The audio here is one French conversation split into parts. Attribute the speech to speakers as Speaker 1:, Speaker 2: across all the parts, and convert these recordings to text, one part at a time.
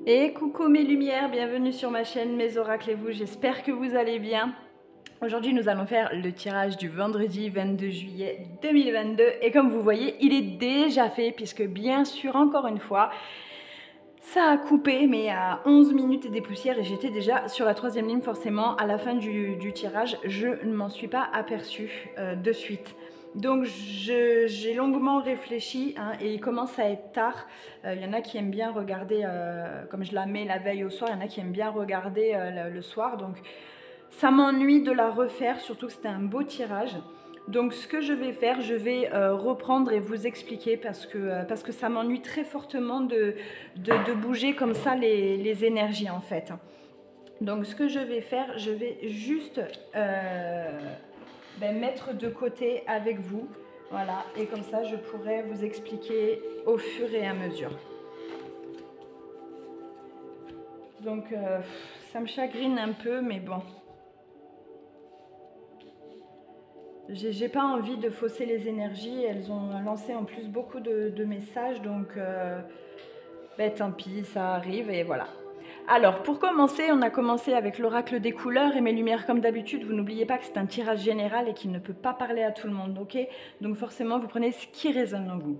Speaker 1: Et coucou mes lumières, bienvenue sur ma chaîne Mes Oracles et vous, j'espère que vous allez bien. Aujourd'hui nous allons faire le tirage du vendredi 22 juillet 2022 et comme vous voyez il est déjà fait puisque bien sûr encore une fois ça a coupé mais à 11 minutes et des poussières et j'étais déjà sur la 3e ligne forcément à la fin du tirage, je ne m'en suis pas aperçue de suite. Donc j'ai longuement réfléchi hein, et il commence à être tard. Il y en a qui aiment bien regarder, comme je la mets la veille au soir, il y en a qui aiment bien regarder le soir. Donc ça m'ennuie de la refaire, surtout que c'était un beau tirage. Donc ce que je vais faire, je vais reprendre et vous expliquer parce que ça m'ennuie très fortement de bouger comme ça les énergies en fait. Donc ce que je vais faire, je vais juste mettre de côté avec vous. Voilà, et comme ça je pourrai vous expliquer au fur et à mesure. Donc ça me chagrine un peu, mais bon. J'ai pas envie de fausser les énergies, elles ont lancé en plus beaucoup de messages, donc tant pis, ça arrive et voilà. Alors, pour commencer, on a commencé avec l'oracle des couleurs et mes lumières comme d'habitude. Vous n'oubliez pas que c'est un tirage général et qu'il ne peut pas parler à tout le monde, ok? Donc forcément, vous prenez ce qui résonne en vous.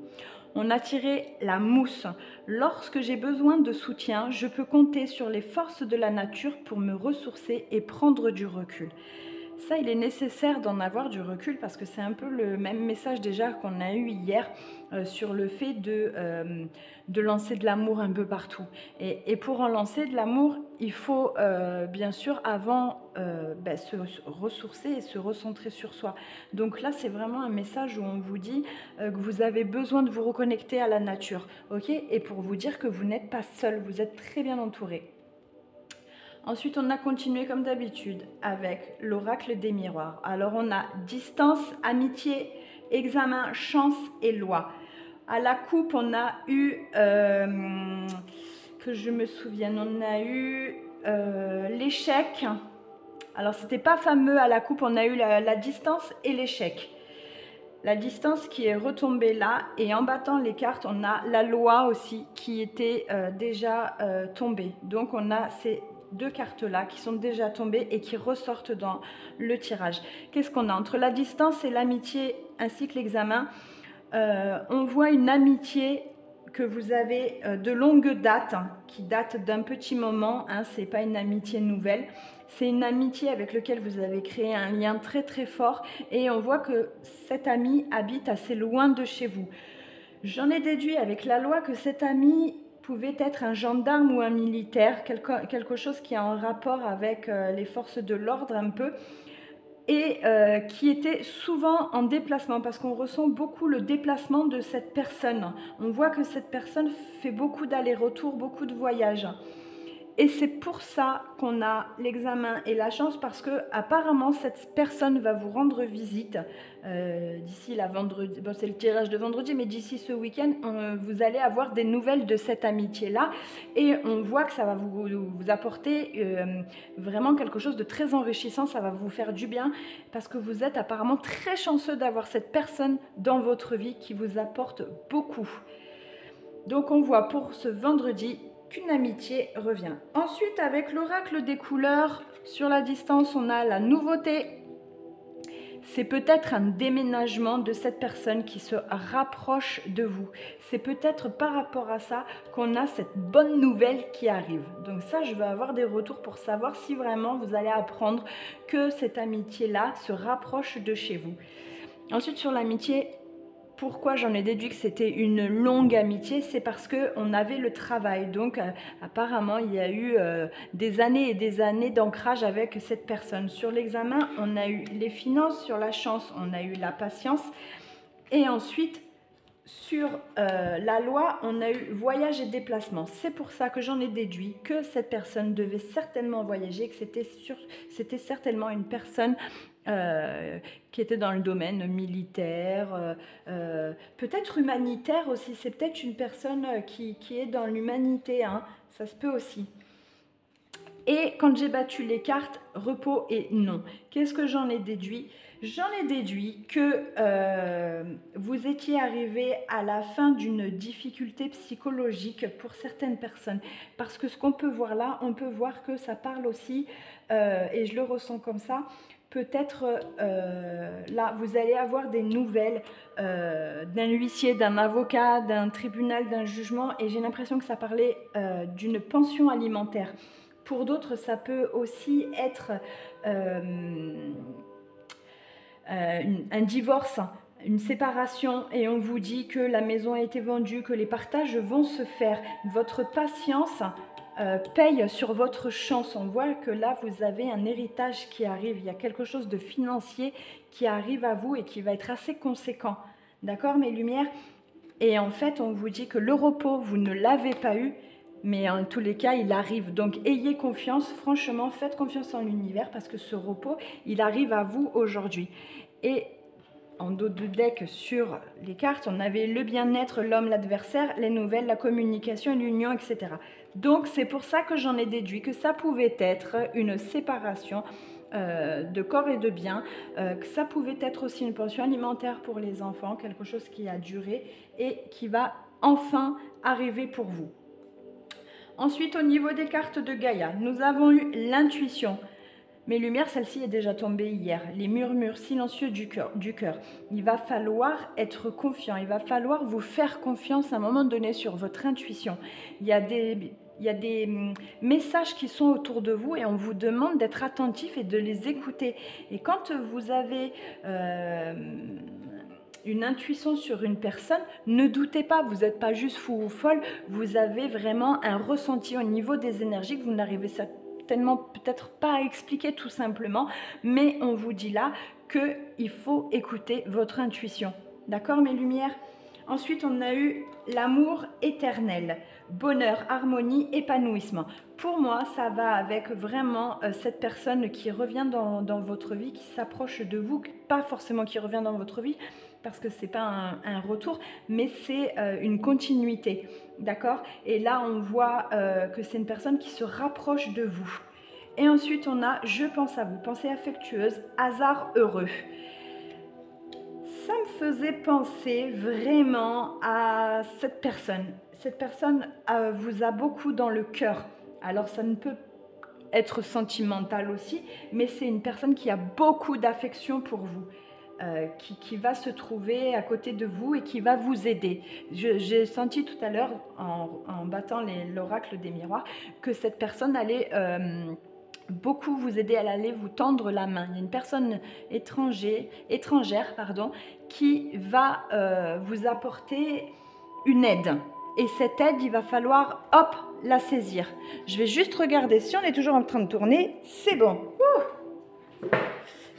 Speaker 1: On a tiré la mousse. Lorsque j'ai besoin de soutien, je peux compter sur les forces de la nature pour me ressourcer et prendre du recul. Ça, il est nécessaire d'en avoir du recul parce que c'est un peu le même message déjà qu'on a eu hier sur le fait de lancer de l'amour un peu partout. Et pour en lancer de l'amour, il faut bien sûr avant se ressourcer et se recentrer sur soi. Donc là, c'est vraiment un message où on vous dit que vous avez besoin de vous reconnecter à la nature, ok? Et pour vous dire que vous n'êtes pas seul, vous êtes très bien entouré. Ensuite, on a continué comme d'habitude avec l'oracle des miroirs. Alors, on a distance, amitié, examen, chance et loi. À la coupe, on a eu, que je me souvienne, on a eu l'échec. Alors, c'était pas fameux à la coupe, on a eu la distance et l'échec. La distance qui est retombée là, et en battant les cartes, on a la loi aussi qui était déjà tombée. Donc, on a ces deux cartes-là qui sont déjà tombées et qui ressortent dans le tirage. Qu'est-ce qu'on a entre la distance et l'amitié ainsi que l'examen? On voit une amitié que vous avez de longue date, hein, qui date d'un petit moment, hein, c'est pas une amitié nouvelle, c'est une amitié avec laquelle vous avez créé un lien très très fort et on voit que cet ami habite assez loin de chez vous. J'en ai déduit avec la loi que cet ami pouvait être un gendarme ou un militaire, quelque chose qui a un rapport avec les forces de l'ordre un peu, et qui était souvent en déplacement parce qu'on ressent beaucoup le déplacement de cette personne. On voit que cette personne fait beaucoup d'allers-retours, beaucoup de voyages. Et c'est pour ça qu'on a l'examen et la chance parce que apparemment cette personne va vous rendre visite d'ici la vendredi. Bon, c'est le tirage de vendredi, mais d'ici ce week-end, vous allez avoir des nouvelles de cette amitié-là et on voit que ça va vous apporter vraiment quelque chose de très enrichissant. Ça va vous faire du bien parce que vous êtes apparemment très chanceux d'avoir cette personne dans votre vie qui vous apporte beaucoup. Donc on voit pour ce vendredi qu'une amitié revient. Ensuite, avec l'oracle des couleurs, sur la distance, on a la nouveauté. C'est peut-être un déménagement de cette personne qui se rapproche de vous. C'est peut-être par rapport à ça qu'on a cette bonne nouvelle qui arrive. Donc ça, je vais avoir des retours pour savoir si vraiment vous allez apprendre que cette amitié-là se rapproche de chez vous. Ensuite, sur l'amitié, pourquoi j'en ai déduit que c'était une longue amitié? C'est parce qu'on avait le travail. Donc, apparemment, il y a eu des années et des années d'ancrage avec cette personne. Sur l'examen, on a eu les finances. Sur la chance, on a eu la patience. Et ensuite, sur la loi, on a eu voyage et déplacement. C'est pour ça que j'en ai déduit que cette personne devait certainement voyager, que c'était certainement une personne qui était dans le domaine militaire, peut-être humanitaire aussi. C'est peut-être une personne qui est dans l'humanité, hein. Ça se peut aussi. Et quand j'ai battu les cartes, repos et non. Qu'est-ce que j'en ai déduit? J'en ai déduit que vous étiez arrivé à la fin d'une difficulté psychologique pour certaines personnes. Parce que ce qu'on peut voir là, on peut voir que ça parle aussi, et je le ressens comme ça, peut-être là, vous allez avoir des nouvelles d'un huissier, d'un avocat, d'un tribunal, d'un jugement, et j'ai l'impression que ça parlait d'une pension alimentaire. Pour d'autres, ça peut aussi être un divorce, une séparation, et on vous dit que la maison a été vendue, que les partages vont se faire. Votre patience paye sur votre chance. On voit que là, vous avez un héritage qui arrive. Il y a quelque chose de financier qui arrive à vous et qui va être assez conséquent. D'accord, mes lumières? Et en fait, on vous dit que le repos, vous ne l'avez pas eu, mais en tous les cas, il arrive. Donc, ayez confiance, franchement, faites confiance en l'univers parce que ce repos, il arrive à vous aujourd'hui. Et en dos de deck sur les cartes, on avait le bien-être, l'homme, l'adversaire, les nouvelles, la communication, l'union, etc. Donc, c'est pour ça que j'en ai déduit que ça pouvait être une séparation de corps et de biens, que ça pouvait être aussi une pension alimentaire pour les enfants, quelque chose qui a duré et qui va enfin arriver pour vous. Ensuite, au niveau des cartes de Gaïa, nous avons eu l'intuition. Mes lumières, celle-ci est déjà tombée hier. Les murmures silencieux du cœur. Il va falloir être confiant. Il va falloir vous faire confiance à un moment donné sur votre intuition. Il y a des messages qui sont autour de vous et on vous demande d'être attentif et de les écouter. Et quand vous avez une intuition sur une personne, ne doutez pas, vous n'êtes pas juste fou ou folle, vous avez vraiment un ressenti au niveau des énergies que vous n'arrivez certainement peut-être pas à expliquer tout simplement, mais on vous dit là qu'il faut écouter votre intuition. D'accord, mes lumières? Ensuite, on a eu l'amour éternel, bonheur, harmonie, épanouissement. Pour moi, ça va avec vraiment cette personne qui revient dans votre vie, qui s'approche de vous, pas forcément qui revient dans votre vie, parce que c'est pas un retour, mais c'est une continuité, d'accord? Et là, on voit que c'est une personne qui se rapproche de vous. Et ensuite, on a « Je pense à vous », pensée affectueuse, hasard heureux. Ça me faisait penser vraiment à cette personne. Cette personne vous a beaucoup dans le cœur. Alors, ça ne peut être sentimental aussi, mais c'est une personne qui a beaucoup d'affection pour vous. Qui va se trouver à côté de vous et qui va vous aider. J'ai senti tout à l'heure, en battant l'oracle des miroirs, que cette personne allait beaucoup vous aider, elle allait vous tendre la main. Il y a une personne étrangère, qui va vous apporter une aide. Et cette aide, il va falloir, hop, la saisir. Je vais juste regarder si on est toujours en train de tourner. C'est bon. Ouh,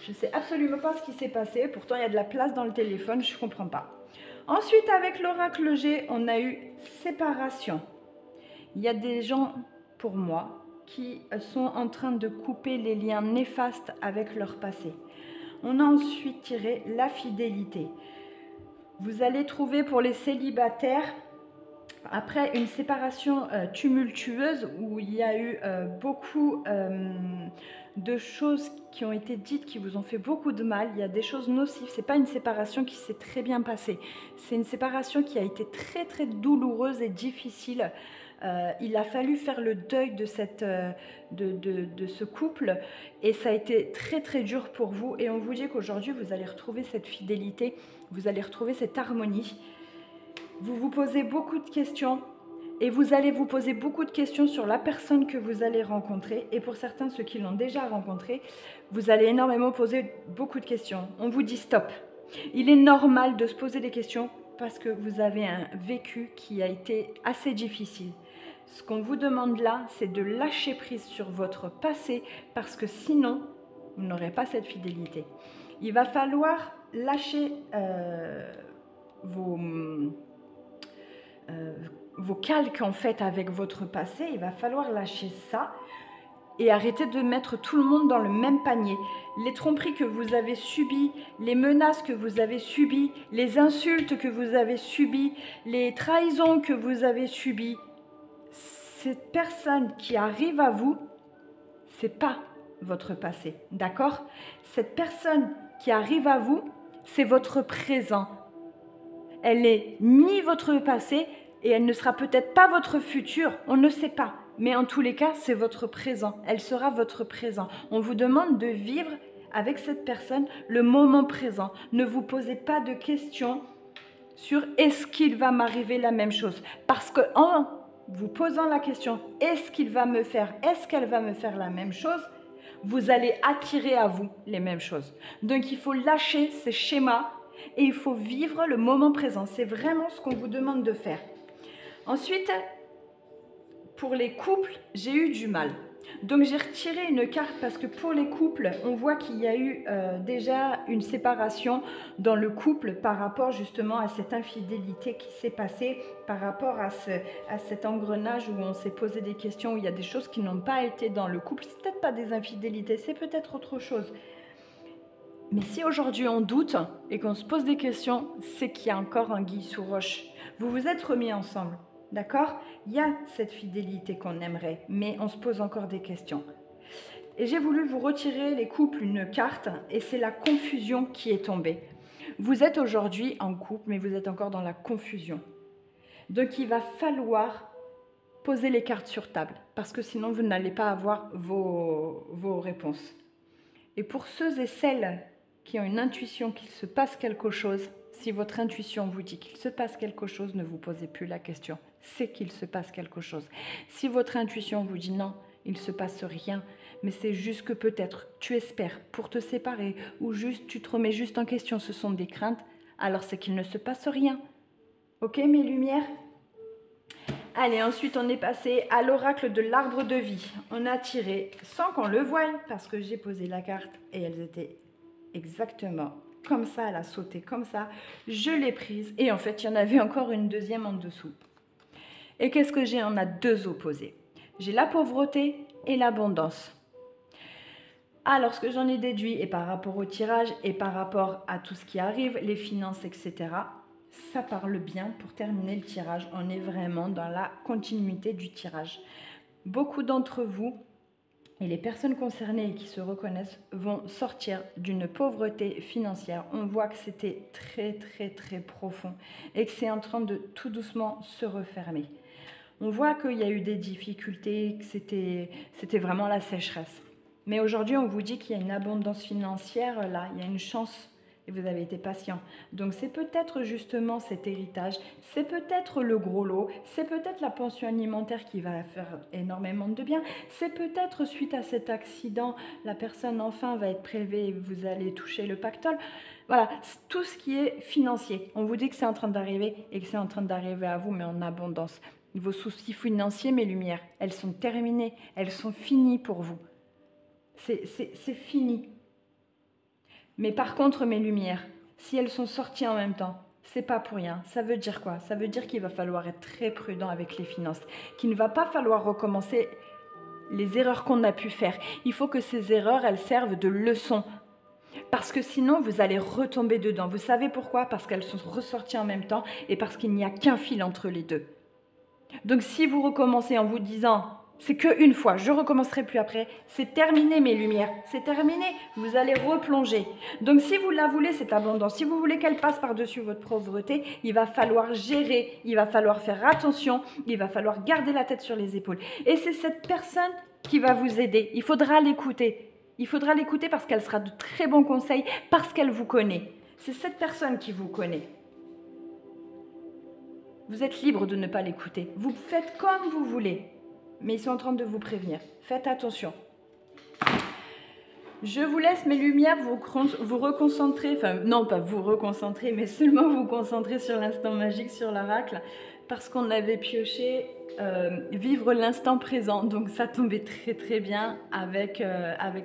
Speaker 1: je ne sais absolument pas ce qui s'est passé. Pourtant, il y a de la place dans le téléphone. Je ne comprends pas. Ensuite, avec l'oracle G, on a eu séparation. Il y a des gens, pour moi, qui sont en train de couper les liens néfastes avec leur passé. On a ensuite tiré la fidélité. Vous allez trouver pour les célibataires, après une séparation tumultueuse où il y a eu beaucoup de choses qui ont été dites qui vous ont fait beaucoup de mal, il y a des choses nocives, c'est pas une séparation qui s'est très bien passée, c'est une séparation qui a été très très douloureuse et difficile. Il a fallu faire le deuil de ce couple et ça a été très très dur pour vous et on vous dit qu'aujourd'hui vous allez retrouver cette fidélité, vous allez retrouver cette harmonie. Vous vous posez beaucoup de questions et vous allez vous poser beaucoup de questions sur la personne que vous allez rencontrer. Et pour certains, ceux qui l'ont déjà rencontré, vous allez énormément poser beaucoup de questions. On vous dit stop. Il est normal de se poser des questions parce que vous avez un vécu qui a été assez difficile. Ce qu'on vous demande là, c'est de lâcher prise sur votre passé parce que sinon, vous n'aurez pas cette fidélité. Il va falloir lâcher vos calques en fait avec votre passé, il va falloir lâcher ça et arrêter de mettre tout le monde dans le même panier. Les tromperies que vous avez subies, les menaces que vous avez subies, les insultes que vous avez subies, les trahisons que vous avez subies, cette personne qui arrive à vous, c'est pas votre passé, d'accord? Cette personne qui arrive à vous, c'est votre présent. Elle n'est ni votre passé et elle ne sera peut-être pas votre futur, on ne sait pas. Mais en tous les cas, c'est votre présent. Elle sera votre présent. On vous demande de vivre avec cette personne le moment présent. Ne vous posez pas de questions sur est-ce qu'il va m'arriver la même chose. Parce que en vous posant la question est-ce qu'il va me faire, est-ce qu'elle va me faire la même chose, vous allez attirer à vous les mêmes choses. Donc il faut lâcher ces schémas et il faut vivre le moment présent. C'est vraiment ce qu'on vous demande de faire. Ensuite, pour les couples, j'ai eu du mal. Donc j'ai retiré une carte parce que pour les couples, on voit qu'il y a eu déjà une séparation dans le couple par rapport justement à cette infidélité qui s'est passée, par rapport à cet engrenage où on s'est posé des questions, où il y a des choses qui n'ont pas été dans le couple. C'est peut-être pas des infidélités, c'est peut-être autre chose. Mais si aujourd'hui on doute et qu'on se pose des questions, c'est qu'il y a encore anguille sous roche. Vous vous êtes remis ensemble. D'accord? Il y a cette fidélité qu'on aimerait, mais on se pose encore des questions. Et j'ai voulu vous retirer les couples une carte, et c'est la confusion qui est tombée. Vous êtes aujourd'hui en couple, mais vous êtes encore dans la confusion. Donc il va falloir poser les cartes sur table, parce que sinon vous n'allez pas avoir vos réponses. Et pour ceux et celles qui ont une intuition qu'il se passe quelque chose, si votre intuition vous dit qu'il se passe quelque chose, ne vous posez plus la question. C'est qu'il se passe quelque chose. Si votre intuition vous dit non, il ne se passe rien, mais c'est juste que peut-être tu espères pour te séparer ou juste tu te remets juste en question, ce sont des craintes, alors c'est qu'il ne se passe rien. Ok mes lumières? Allez, ensuite on est passé à l'oracle de l'arbre de vie. On a tiré sans qu'on le voie parce que j'ai posé la carte et elles étaient exactement comme ça, elle a sauté comme ça. Je l'ai prise et en fait il y en avait encore une deuxième en dessous. Et qu'est-ce que j'ai? On a deux opposés. J'ai la pauvreté et l'abondance. Alors, ce que j'en ai déduit, et par rapport au tirage, et par rapport à tout ce qui arrive, les finances, etc., ça parle bien pour terminer le tirage. On est vraiment dans la continuité du tirage. Beaucoup d'entre vous, et les personnes concernées et qui se reconnaissent, vont sortir d'une pauvreté financière. On voit que c'était très, très, très profond et que c'est en train de tout doucement se refermer. On voit qu'il y a eu des difficultés, que c'était vraiment la sécheresse. Mais aujourd'hui, on vous dit qu'il y a une abondance financière là, il y a une chance et vous avez été patient. Donc c'est peut-être justement cet héritage, c'est peut-être le gros lot, c'est peut-être la pension alimentaire qui va faire énormément de bien, c'est peut-être suite à cet accident, la personne enfin va être prélevée et vous allez toucher le pactole. Voilà, tout ce qui est financier. On vous dit que c'est en train d'arriver et que c'est en train d'arriver à vous, mais en abondance. Vos soucis financiers, mes lumières, elles sont terminées, elles sont finies pour vous. C'est fini. Mais par contre, mes lumières, si elles sont sorties en même temps, c'est pas pour rien. Ça veut dire quoi? Ça veut dire qu'il va falloir être très prudent avec les finances, qu'il ne va pas falloir recommencer les erreurs qu'on a pu faire. Il faut que ces erreurs, elles servent de leçon. Parce que sinon, vous allez retomber dedans. Vous savez pourquoi? Parce qu'elles sont ressorties en même temps et parce qu'il n'y a qu'un fil entre les deux. Donc si vous recommencez en vous disant c'est qu'une fois, je ne recommencerai plus après, c'est terminé mes lumières, c'est terminé, vous allez replonger. Donc si vous la voulez, cette abondance, si vous voulez qu'elle passe par-dessus votre pauvreté, il va falloir gérer, il va falloir faire attention, il va falloir garder la tête sur les épaules. Et c'est cette personne qui va vous aider, il faudra l'écouter. Il faudra l'écouter parce qu'elle sera de très bons conseils, parce qu'elle vous connaît. C'est cette personne qui vous connaît. Vous êtes libre de ne pas l'écouter. Vous faites comme vous voulez. Mais ils sont en train de vous prévenir. Faites attention. Je vous laisse mes lumières vous reconcentrer. Enfin, non, pas vous reconcentrer, mais seulement vous concentrer sur l'instant magique, sur l'oracle. Parce qu'on avait pioché vivre l'instant présent. Donc ça tombait très très bien avec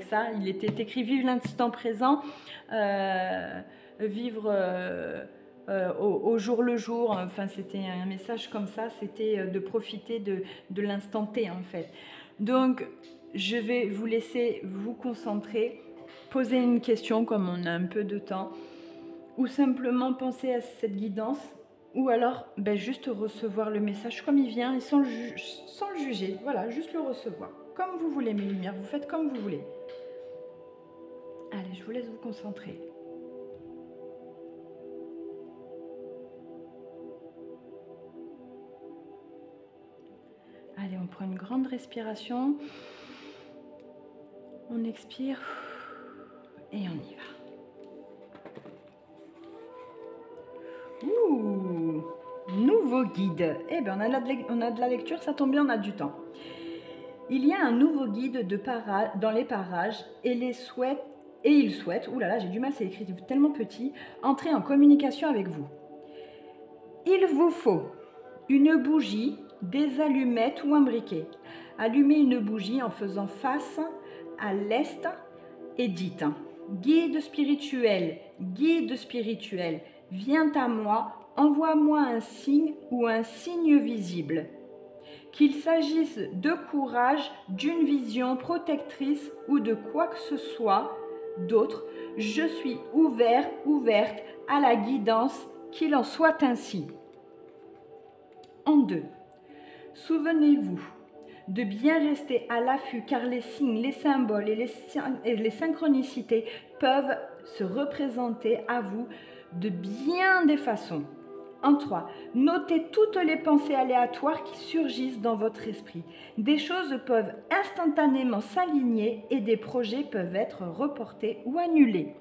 Speaker 1: ça. Il était écrit vivre l'instant présent. Vivre... au jour le jour, enfin c'était un message comme ça, c'était de profiter de l'instant T en fait. Donc je vais vous laisser vous concentrer, poser une question comme on a un peu de temps, ou simplement penser à cette guidance, ou alors juste recevoir le message comme il vient et sans le juger. Voilà, juste le recevoir. Comme vous voulez mes lumières, vous faites comme vous voulez. Allez, je vous laisse vous concentrer. Allez, on prend une grande respiration. On expire et on y va. Ouh, nouveau guide. Eh bien, on a de la lecture, ça tombe bien, on a du temps. Il y a un nouveau guide dans les parages et il souhaite, oulala, j'ai du mal, c'est écrit tellement petit, entrer en communication avec vous. Il vous faut une bougie, des allumettes ou un briquet. Allumez une bougie en faisant face à l'est et dites: guide spirituel, viens à moi, envoie-moi un signe ou un signe visible. Qu'il s'agisse de courage, d'une vision protectrice ou de quoi que ce soit d'autre, je suis ouverte à la guidance, qu'il en soit ainsi. En 2. Souvenez-vous de bien rester à l'affût car les signes, les symboles et les synchronicités peuvent se représenter à vous de bien des façons. En 3, notez toutes les pensées aléatoires qui surgissent dans votre esprit. Des choses peuvent instantanément s'aligner et des projets peuvent être reportés ou annulés.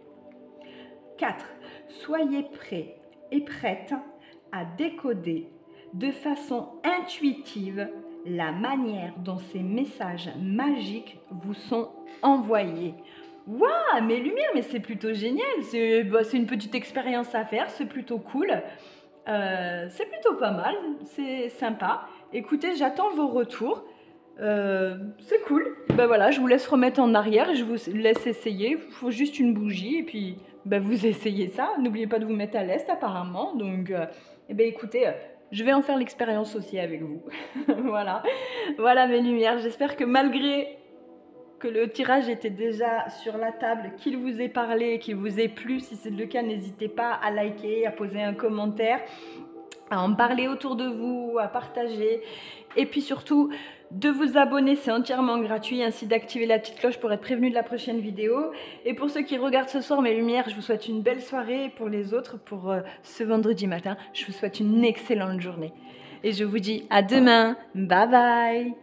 Speaker 1: 4, soyez prêts et prêtes à décoder de façon intuitive la manière dont ces messages magiques vous sont envoyés. Waouh, mes lumières, mais c'est plutôt génial, c'est une petite expérience à faire, c'est plutôt cool. C'est plutôt pas mal, c'est sympa. Écoutez, j'attends vos retours. C'est cool. Voilà, je vous laisse remettre en arrière et je vous laisse essayer. Il faut juste une bougie et puis vous essayez ça. N'oubliez pas de vous mettre à l'est apparemment. Donc, écoutez, je vais en faire l'expérience aussi avec vous. Voilà mes lumières. J'espère que malgré que le tirage était déjà sur la table, qu'il vous ait parlé, qu'il vous ait plu. Si c'est le cas, n'hésitez pas à liker, à poser un commentaire, à en parler autour de vous, à partager. Et puis surtout, de vous abonner, c'est entièrement gratuit, ainsi d'activer la petite cloche pour être prévenu de la prochaine vidéo. Et pour ceux qui regardent ce soir mes lumières, je vous souhaite une belle soirée. Pour les autres, pour ce vendredi matin, je vous souhaite une excellente journée. Et je vous dis à demain. Bye bye.